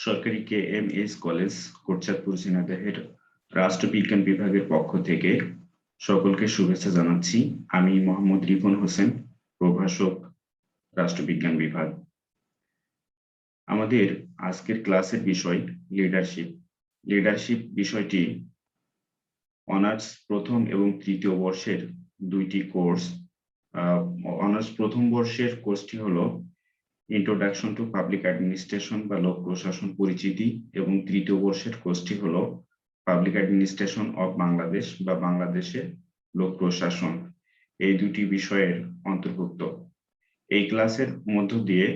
সরকারি KMS college Kotchandpur ঝিনাইদহের রাষ্ট্রবিজ্ঞান বিভাগের পক্ষ থেকে সকলকে শুভেচ্ছা জানাচ্ছি। আমি মোহাম্মদ রিপন হোসেন, প্রভাষক, রাষ্ট্রবিজ্ঞান বিভাগ। আমাদের আজকের ক্লাসের বিষয় লিডারশিপ। লিডারশিপ বিষয়টি অনার্স প্রথম এবং তৃতীয় বর্ষের দুইটি কোর্স। অনার্স প্রথম বর্ষের কোর্সটি হলো ইন্ট্রোডাকশন টু পাবলিক অ্যাডমিনিস্ট্রেশন বা লোক প্রশাসন পরিচিতি, এবং তৃতীয় বর্ষের কোর্সটি হলো পাবলিক অ্যাডমিনিস্ট্রেশন অফ বাংলাদেশ বা বাংলাদেশের লোক প্রশাসন। এই দুটি বিষয়ের অন্তর্ভুক্ত। এই ক্লাসের মধ্য দিয়ে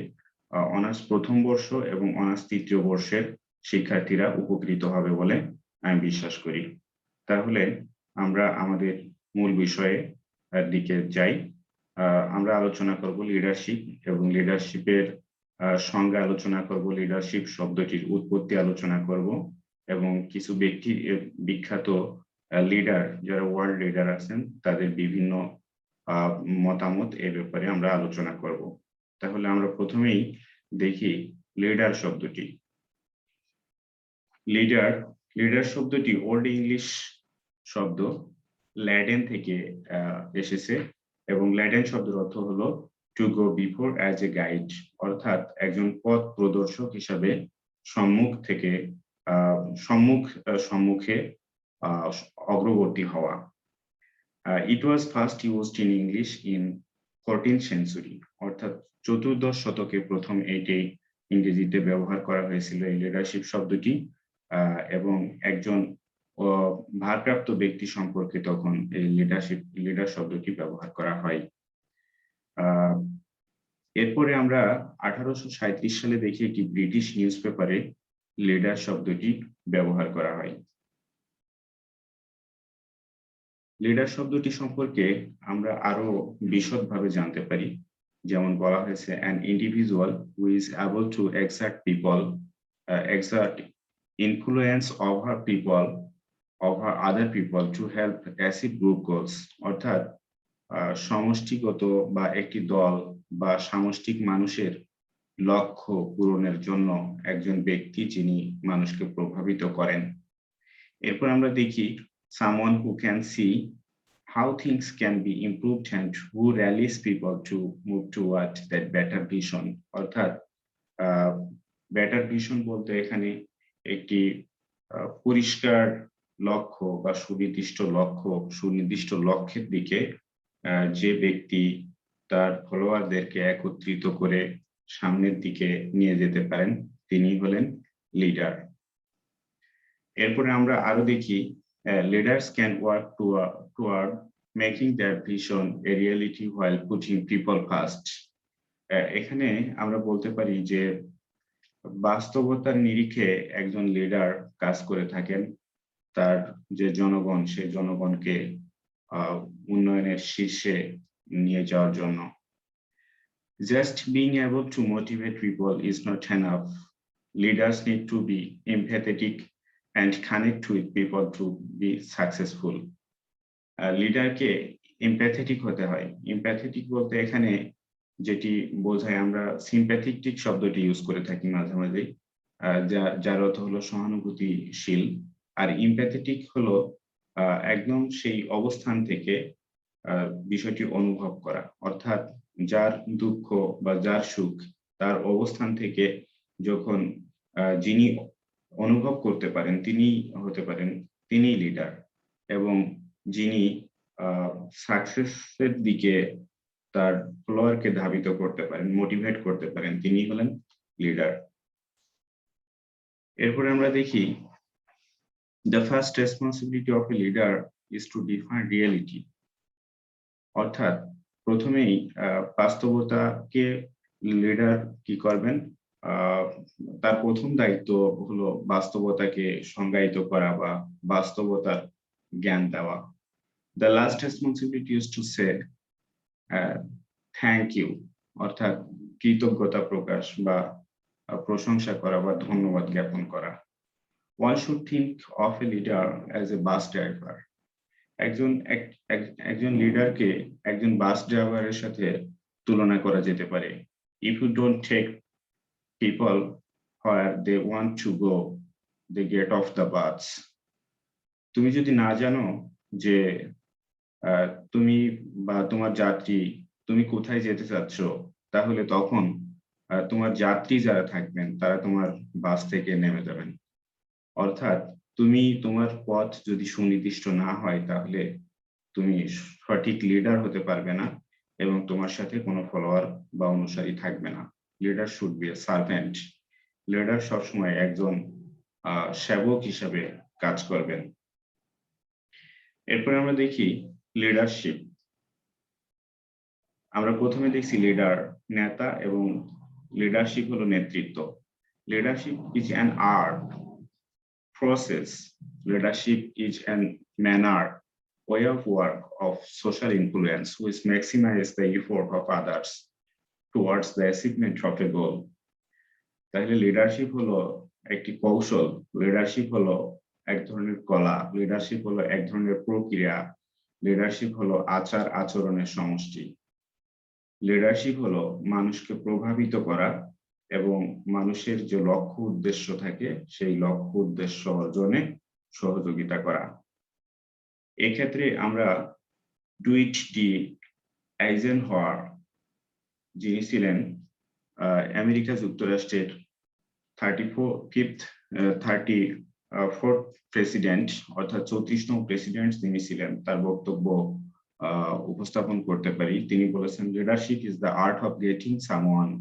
অনার্স প্রথম বর্ষ এবং অনার্স তৃতীয় বর্ষের শিক্ষার্থীরা উপকৃত হবে বলে আমি বিশ্বাস করি। তাহলে আমরা আমাদের মূল বিষয়ে দিকে যাই। আমরা আলোচনা করব লিডারশিপ এবং লিডারশিপের সংজ্ঞা আলোচনা করব, লিডারশিপ শব্দটির উৎপত্তি আলোচনা করব, এবং কিছু ব্যক্তি বিখ্যাত লিডার যারা ওয়ার্ল্ড লিডার আছেন তাদের বিভিন্ন মতামত এ ব্যাপারে আমরা আলোচনা করব। তাহলে আমরা প্রথমেই দেখি লিডার শব্দটি। লিডার শব্দটি ওল্ড ইংলিশ শব্দ ল্যাডেন থেকে এসেছে, এবং ল্যাডেন শব্দের অর্থ হলো to go before as a guide, অর্থাৎ একজন পথ প্রদর্শক হিসাবে সম্মুখে অগ্রবর্তী হওয়া। It was first used in English in 14th century, অর্থাৎ চতুর্দশ শতকে প্রথম এটি ইংরেজিতে ব্যবহার করা হয়েছিল এই লিডারশিপ শব্দটি, এবং একজন ভারপ্রাপ্ত ব্যক্তি সম্পর্কে তখন এই লিডার শব্দটি ব্যবহার করা হয়। এরপরে আমরা 1837 সালে দেখি একটি ব্রিটিশ নিউজ পেপারে লিডার শব্দটি ব্যবহার করা হয়। লিডার শব্দটি সম্পর্কে আমরা আরো বিশদভাবে জানতে পারি। যেমন বলা হয়েছে an individual who is able to exert influence over other people to help achieve group goals, অর্থাৎ সমষ্টিগত বা একটি দল বা সামষ্টিক মানুষের লক্ষ্য পূরণের জন্য একজন ব্যক্তি যিনি মানুষকে প্রভাবিত করেন। এরপর আমরা দেখি someone who can see how things can be improved and who rallies people to move toward that better vision, অর্থাৎ বেটার ভিশন বলতে এখানে একটি পরিষ্কার লক্ষ্য বা সুনির্দিষ্ট লক্ষ্যের দিকে যে ব্যক্তি তার ফলোয়ারদেরকে একত্রিত করে সামনের দিকে নিয়ে যেতে পারেন তিনি হলেন লিডার। এরপরে আমরা আরো দেখি leaders can work toward making their vision a reality while putting people first. এখানে আমরা বলতে পারি যে বাস্তবতার নিরিখে একজন লিডার কাজ করে থাকেন তার যে জনগণ, সেই জনগণকে উন্নয়নের শীর্ষে নিয়ে যাওয়ার জন্য। Just being able to motivate people is not enough. Leaders need to be empathetic and connect with people to be successful. লিডারকে এমপ্যাথেটিক হতে হয়। এমপ্যাথেটিক বলতে এখানে যেটি বোঝায়, আমরা সিম্প্যাথেটিক শব্দটি ইউজ করে থাকি মাঝে মাঝে, যার অর্থ হলো সহানুভূতিশীল, আর এমপ্যাথেটিক হলো একদম সেই অবস্থান থেকে বিষয়টি অনুভব করা, অর্থাৎ যার দুঃখ বা যার সুখ তার অবস্থান থেকে যখন যিনি অনুভব করতে পারেন তিনি হতে পারেন তিনি লিডার, এবং যিনি সাকসেসের দিকে তার ফলোয়ারকে ধাবিত করতে পারেন, মোটিভেট করতে পারেন, তিনি হলেন লিডার। এরপরে আমরা দেখি the first responsibility of a leader is to define reality, অর্থাৎ প্রথমেই বাস্তবতাকে লিডার কি করবেন, তার প্রথম দায়িত্ব হলো বাস্তবতাকে সংজ্ঞায়িত করা বা বাস্তবতার জ্ঞান দেওয়া। The last responsibility is to say thank you, অর্থাৎ কৃতজ্ঞতা প্রকাশ বা প্রশংসা করা বা ধন্যবাদ জ্ঞাপন করা। One should think of a leader as a bus driver. একজন লিডারকে একজন বাস ড্রাইভারের সাথে তুলনা করা যেতে পারে। if you don't take people where they want to go, they get off the bus. তুমি যদি না জানো যে তুমি বা তোমার যাত্রী তুমি কোথায় যেতে চাচ্ছ, তাহলে তখন তোমার যাত্রী যারা থাকবেন তারা তোমার বাস থেকে নেমে যাবেন। অর্থাৎ তুমি তোমার পথ যদি সুনির্দিষ্ট না হয় তাহলে তুমি সঠিক লিডার হতে পারবে না এবং তোমার সাথে কোনো ফলোয়ার বা অনুসারী থাকবে না। Leader should B A servant. Leader সবসময় একজন সেবক হিসাবে কাজ করবেন। এরপরে আমরা দেখি লিডারশিপ। আমরা প্রথমে দেখছি লিডার নেতা এবং লিডারশিপ হলো নেতৃত্ব। Leadership is an art process. Leadership is a manner, way of work of social influence which maximize the effort of others towards the achievement of a goal. তাহলে লিডারশিপ হলো একটি কৌশল, লিডারশিপ হলো এক ধরনের কলা, লিডারশিপ হলো এক ধরনের প্রক্রিয়া, লিডারশিপ হলো আচার আচরণের সমষ্টি। লিডারশিপ হলো মানুষকে প্রভাবিত করা এবং মানুষের যে লক্ষ্য উদ্দেশ্য থাকে সেই লক্ষ্য উদ্দেশ্য অর্জনে সহযোগিতা করা। এক্ষেত্রে আমরা ডুইট ডি আইজেনহাওয়ার, যিনি ছিলেন আমেরিকা যুক্তরাষ্ট্রের 34th প্রেসিডেন্ট অর্থাৎ 34তম প্রেসিডেন্ট তিনি ছিলেন, তার বক্তব্য উপস্থাপন করতে পারি। তিনি বলেছেন, leadership is the art of getting someone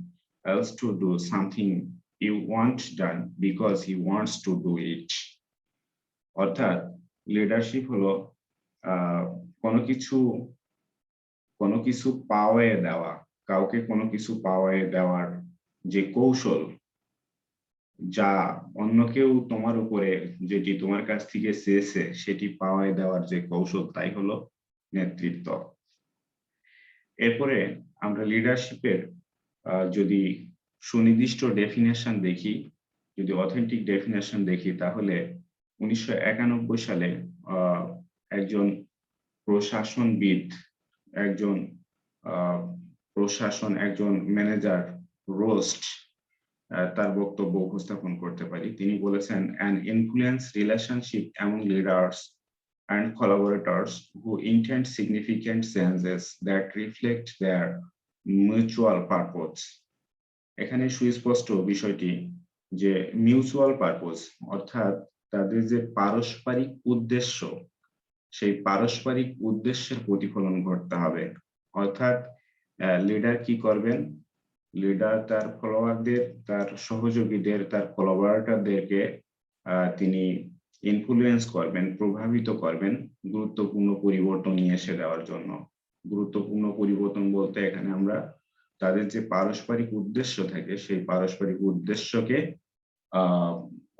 else to do something you want done because he wants to do it. অর্থাৎ লিডারশিপ হলো কোনো কিছু পাওয়ায় দেওয়া, কাউকে কোনো কিছু পাওয়ায় দেওয়ার যে কৌশল, যা অন্য কেউ তোমার উপরে যেটি তোমার কাছ থেকে চেয়েছে সেটি পাওয়ায় দেওয়ার যে কৌশল, তাই হলো নেতৃত্ব। এরপরে আমরা লিডারশিপের যদি সুনির্দিষ্ট ডেফিনেশন দেখি, যদি অথেন্টিক ডেফিনেশন দেখি, তাহলে 1991 সালে একজন প্রশাসনবিদ, একজন ম্যানেজার রোস্ট তার বক্তব্য উপস্থাপন করতে পারি। তিনি বলেছেন, an influence relationship among leaders and collaborators who intend significant changes that reflect their mutual purpose. এখানে সুস্পষ্ট বিষয়টি যে মিউচুয়াল পারপোজ অর্থাৎ তাদের যে পারস্পরিক উদ্দেশ্য, সেই পারস্পরিক উদ্দেশ্যের প্রতিফলন ঘটতে হবে। অর্থাৎ লিডার কি করবেন, লিডার তার ফলোয়ারদের, তার সহযোগীদের, তার কোলাবোরেটরদেরকে তিনি ইনফ্লুয়েন্স করবেন, প্রভাবিত করবেন গুরুত্বপূর্ণ পরিবর্তন নিয়ে এসে দেওয়ার জন্য। গুরুত্বপূর্ণ পরিবর্তন বলতে এখানে আমরা তাদের যে পারস্পরিক উদ্দেশ্য থাকে সেই পারস্পরিক উদ্দেশ্যকে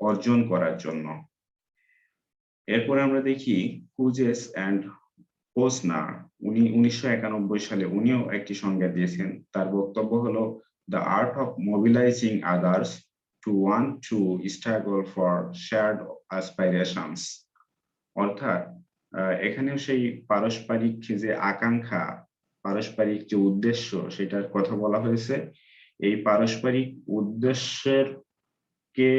অর্জন করার জন্য। এরপর আমরা দেখি কুজেস অ্যান্ড পোসনার, উনি 1991 সালে উনিও একটি সংজ্ঞা দিয়েছেন। তার বক্তব্য হলো, the art of mobilising others to want to struggle for shared অ্যাসপাইরেশনস। অর্থাৎ এখানেও সেই পারস্পরিক যে আকাঙ্ক্ষা, পারস্পরিক যে উদ্দেশ্য, সেটার কথা বলা হয়েছে। এই পারস্পরিক উদ্দেশ্যের কে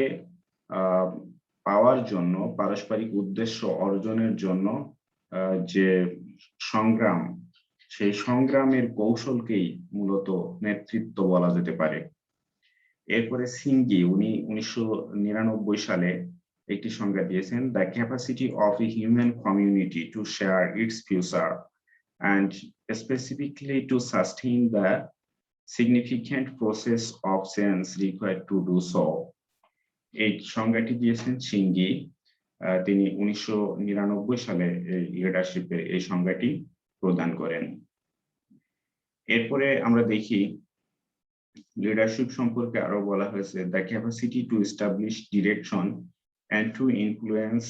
পাওয়ার জন্য, পারস্পরিক উদ্দেশ্য অর্জনের জন্য যে সংগ্রাম, সেই সংগ্রামের কৌশলকেই মূলত নেতৃত্ব বলা যেতে পারে। এরপরে সিঙ্গি, উনি 1999 সালে একটি সংজ্ঞা দিয়েছেন, the capacity of a human community to share it's future and specifically to sustain the significant process of change required to do so. এই সংজ্ঞাটি দিয়েছেন সিঙ্গি, তিনি 1999 সালে লিডারশিপের এই সংজ্ঞাটি প্রদান করেন। এরপরে আমরা দেখি লিডারশিপ সম্পর্কে আরো বলা হয়েছে, the capacity to establish direction and to influence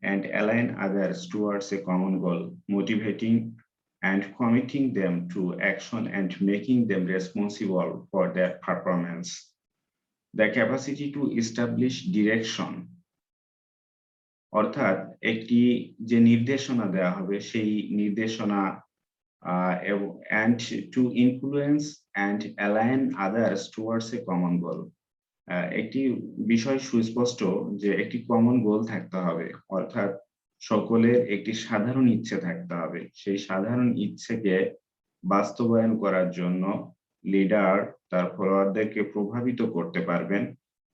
and align others towards a common goal, motivating and committing them to action and making them responsible for their performance. The capacity to establish direction, অর্থাৎ একটি যে নির্দেশনা দেওয়া হবে সেই নির্দেশনা and to influence and align others towards a common goal. একটি বিষয় সুস্পষ্ট যে একটি কমন গোল থাকতে হবে, অর্থাৎ সকলের একটি সাধারণ ইচ্ছে থাকতে হবে। সেই সাধারণ ইচ্ছেকে বাস্তবায়ন করার জন্য লিডার তার ফলোয়ারদেরকে প্রভাবিত করতে পারবেন,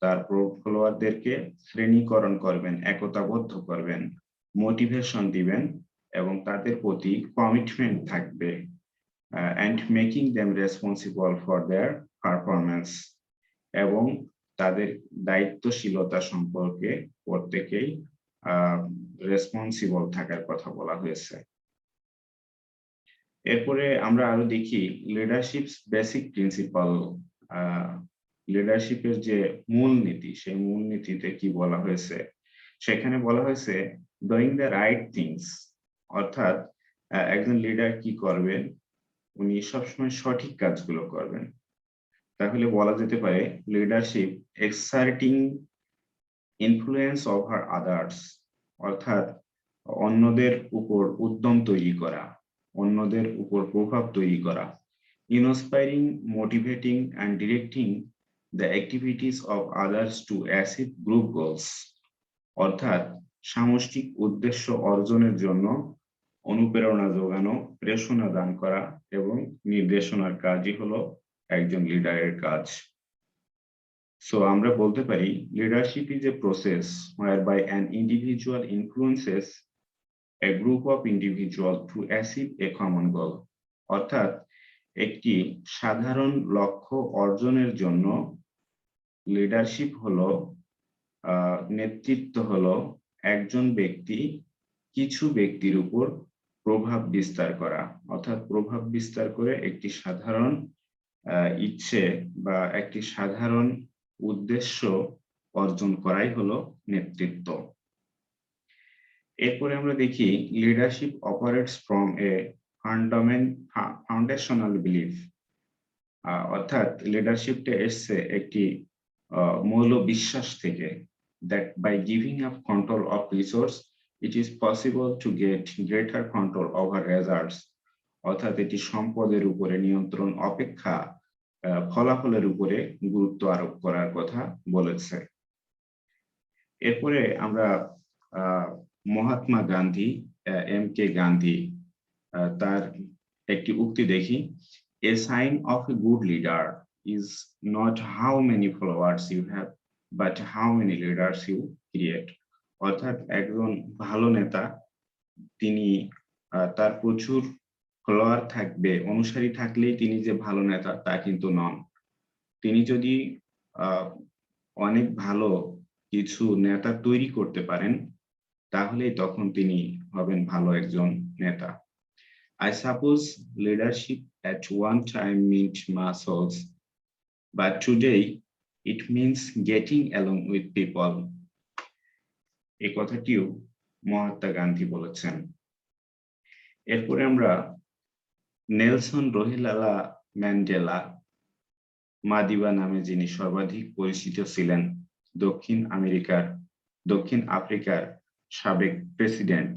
তার ফলোয়ারদেরকে শ্রেণীকরণ করবেন, একতাবদ্ধ করবেন, মোটিভেশন দিবেন এবং তাদের প্রতি কমিটমেন্ট থাকবে, and making them responsible for their performance, এবং তাদের দায়িত্বশীলতা সম্পর্কে প্রত্যেকেই রেসপন্সিবল থাকার কথা বলা হয়েছে। এরপরে আমরা আরো দেখি লিডারশিপ বেসিক প্রিন্সিপাল, লিডারশিপের যে মূলনীতি, সেই মূলনীতিতে কি বলা হয়েছে। সেখানে বলা হয়েছে ডুইং দ্য রাইট থিংস, অর্থাৎ একজন লিডার কি করবেন, উনি সবসময় সঠিক কাজগুলো করবেন। তাহলে বলা যেতে পারে লিডারশিপ এক্সার্টিং ইনফ্লুয়েন্স ওভার আদার্স, অর্থাৎ অন্যদের উপর উদ্যম তৈরি করা, অন্যদের উপর প্রভাব তৈরি করা, inspiring, motivating and directing the activities of others to achieve group goals, অর্থাৎ সামষ্টিক উদ্দেশ্য অর্জনের জন্য অনুপ্রেরণা যোগানো, প্রেরণা দান করা এবং নির্দেশনার কাজই হলো একজন লিডারের কাজ। সো আমরা বলতে পারি leadership is a process whereby an individual influences a group of individuals to achieve a common goal, অর্থাৎ একটি সাধারণ লক্ষ্য অর্জনের জন্য লিডারশিপ হলো নেতৃত্ব হলো একজন ব্যক্তি কিছু ব্যক্তির উপর প্রভাব বিস্তার করা, অর্থাৎ প্রভাব বিস্তার করে একটি সাধারণ ইচ্ছে বা একটি সাধারণ উদ্দেশ্য অর্জন করাই হলো নেতৃত্ব। এরপরে আমরা দেখি leadership operates from a foundational belief, অর্থাৎ লিডারশিপটা এসছে একটি মৌল বিশ্বাস থেকে, that by giving up control of resource it is possible to get greater control over results, অর্থাৎ এটি সম্পদের উপরে নিয়ন্ত্রণ অপেক্ষা ফলাফলের উপরে গুরুত্ব আরোপ করার কথা বলেছে। এরপরে আমরা মহাত্মা গান্ধী, এম.কে. গান্ধী, তার একটি উক্তি দেখি, a sign of a good leader is not how many followers you have but how many leaders you create, অর্থাৎ একজন ভালো নেতা তিনি তার প্রচুর ফলোয়ার থাকবে, অনুসারী থাকলেই তিনি যে ভালো নেতা তা কিন্তু নন। তিনি যদি অনেক ভালো কিছু নেতা তৈরি করতে পারেন তাহলেই তখন তিনি হবেন ভালো একজন নেতা। I suppose leadership at one time meant muscles, but today it means getting along with people, এই কথাটিও মহাত্মা গান্ধী বলেছেন। এরপরে আমরা নেলসন রোহিলালা ম্যান্ডেলা, মাদিবা নামে যিনি সর্বাধিক পরিচিত ছিলেন, দক্ষিণ আফ্রিকার সাবেক প্রেসিডেন্ট,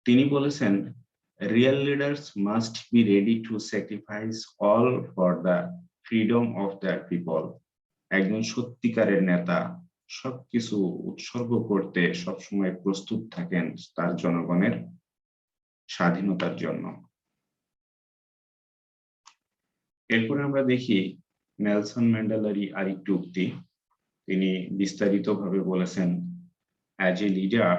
তিনি বলেছেন real leaders must be ready to sacrifice all for the freedom of their people, একজন সত্যিকারের নেতা সবকিছু উৎসর্গ করতে সবসময় প্রস্তুত থাকেন তার জনগণের স্বাধীনতার জন্য। এরপরে আমরা দেখি নেলসন ম্যান্ডেলারই আরেকটি উক্তি, তিনি বিস্তারিতভাবে বলেছেন, as a leader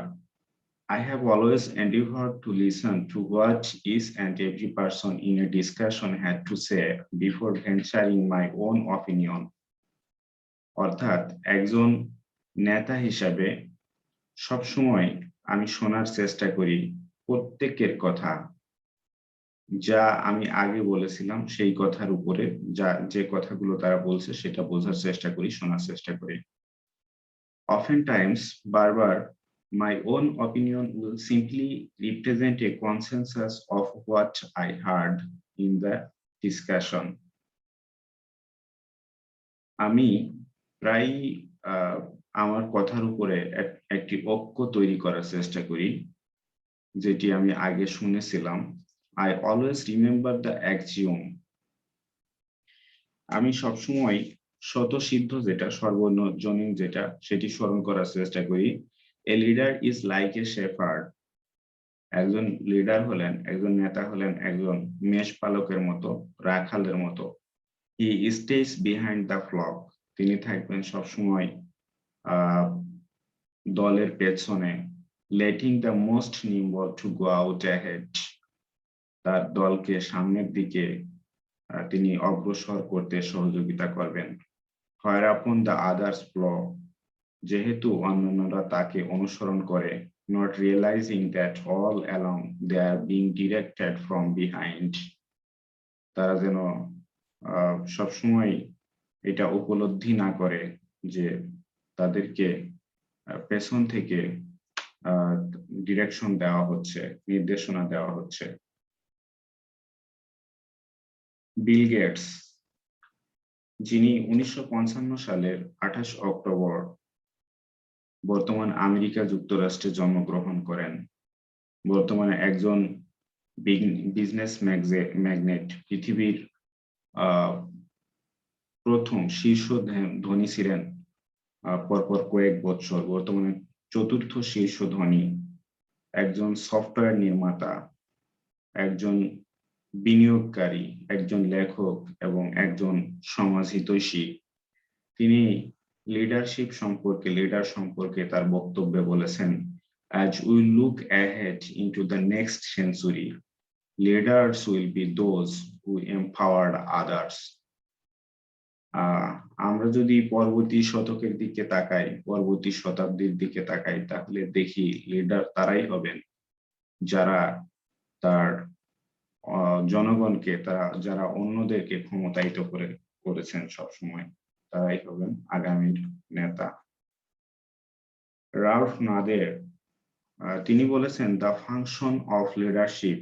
I have always endeavored to listen to what each and every person in a discussion had to say before venturing my own opinion, অর্থাৎ একজন নেতা হিসাবে সবসময় আমি শোনার চেষ্টা করি প্রত্যেকের কথা, যা আমি আগে বলেছিলাম সেই কথার উপরে, যে কথাগুলো তারা বলছে সেটা বোঝার চেষ্টা করি, শোনার চেষ্টা করি। Oftentimes, বারবার my own opinion will simply represent a consensus of what I heard in the discussion. আমি প্রায় আমার কথার উপরে একটি ঐক্য তৈরি করার চেষ্টা করি যেটি আমি আগে শুনেছিলাম, I always remember the axiom. আমি সবসময় স্বতঃসিদ্ধ যেটা, সর্বজনীন যেটা, সেটি স্মরণ করার চেষ্টা করি। A leader is like a shepherd. একজন লিডার হলেন, একজন নেতা হলেন একজন মেষপালকের মতো, রাখালের মতো। He stays behind the flock. তিনি থাকবেন সবসময় দলের পেছনে, letting the most nimble to go out ahead. তার দলকে সামনের দিকে তিনি অগ্রসর করতে সহযোগিতা করবেন। Where upon the others flow, যেহেতু অন্যান্যরা তাকে অনুসরণ করে, not realizing that all along they are being directed from behind. তারা যেন সবসময় এটা উপলব্ধি না করে যে তাদেরকে পেছন থেকে ডিরেকশন দেওয়া হচ্ছে, নির্দেশনা দেওয়া হচ্ছে। বিল গেটস, যিনি 1955 সালের 28 অক্টোবর বর্তমান আমেরিকা যুক্তরাষ্ট্রে জন্মগ্রহণ করেন, বর্তমানে একজন বিজনেস ম্যাগনেট, পৃথিবীর প্রথম শীর্ষ ধনী ছিলেন পরপর কয়েক বছর, বর্তমানে চতুর্থ শীর্ষ ধনী, একজন সফটওয়্যার নির্মাতা, একজন বিনিয়োগকারী, একজন লেখক এবং একজন সমাজহিতৈষী। তিনি লিডার সম্পর্কে তার বক্তব্যে বলেছেন, as we look ahead into the next century, leaders will be those who empower others. আমরা যদি পরবর্তী শতকের দিকে তাকাই, পরবর্তী শতাব্দীর দিকে তাকাই, তাহলে দেখি লিডার তারাই হবেন যারা তার জনগণকে, যারা অন্যদেরকে ক্ষমতায়িত করেছেন সবসময়, তারাই হবেন আগামীর নেতা। রালফ নাদের তিনি বলেছেন, the function of leadership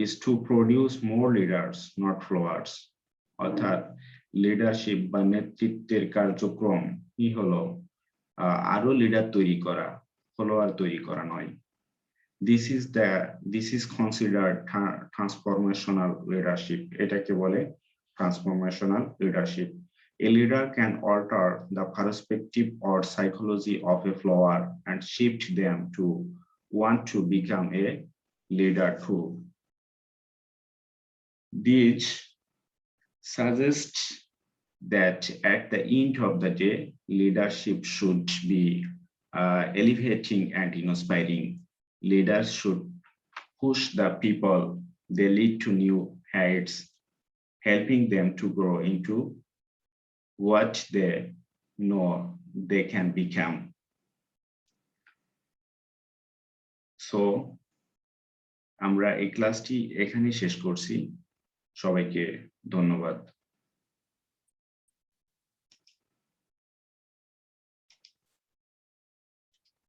is to produce more leaders, not followers. অর্থাৎ লিডারশিপ বা নেতৃত্বের কার্যক্রম কি হলো আরো লিডার তৈরি করা, ফলোয়ার তৈরি করা নয়। This is considered transformational leadership. এটাকে বলে transformational leadership. A leader can alter the perspective or psychology of a follower and shift them to want to become a leader too. These suggest that at the end of the day, leadership should be elevating and inspiring. Leaders should push the people they lead to new heights, helping them to grow into what they know they can become. So, আমরা এই ক্লাসটি এখানেই শেষ করছি। সবাইকে ধন্যবাদ।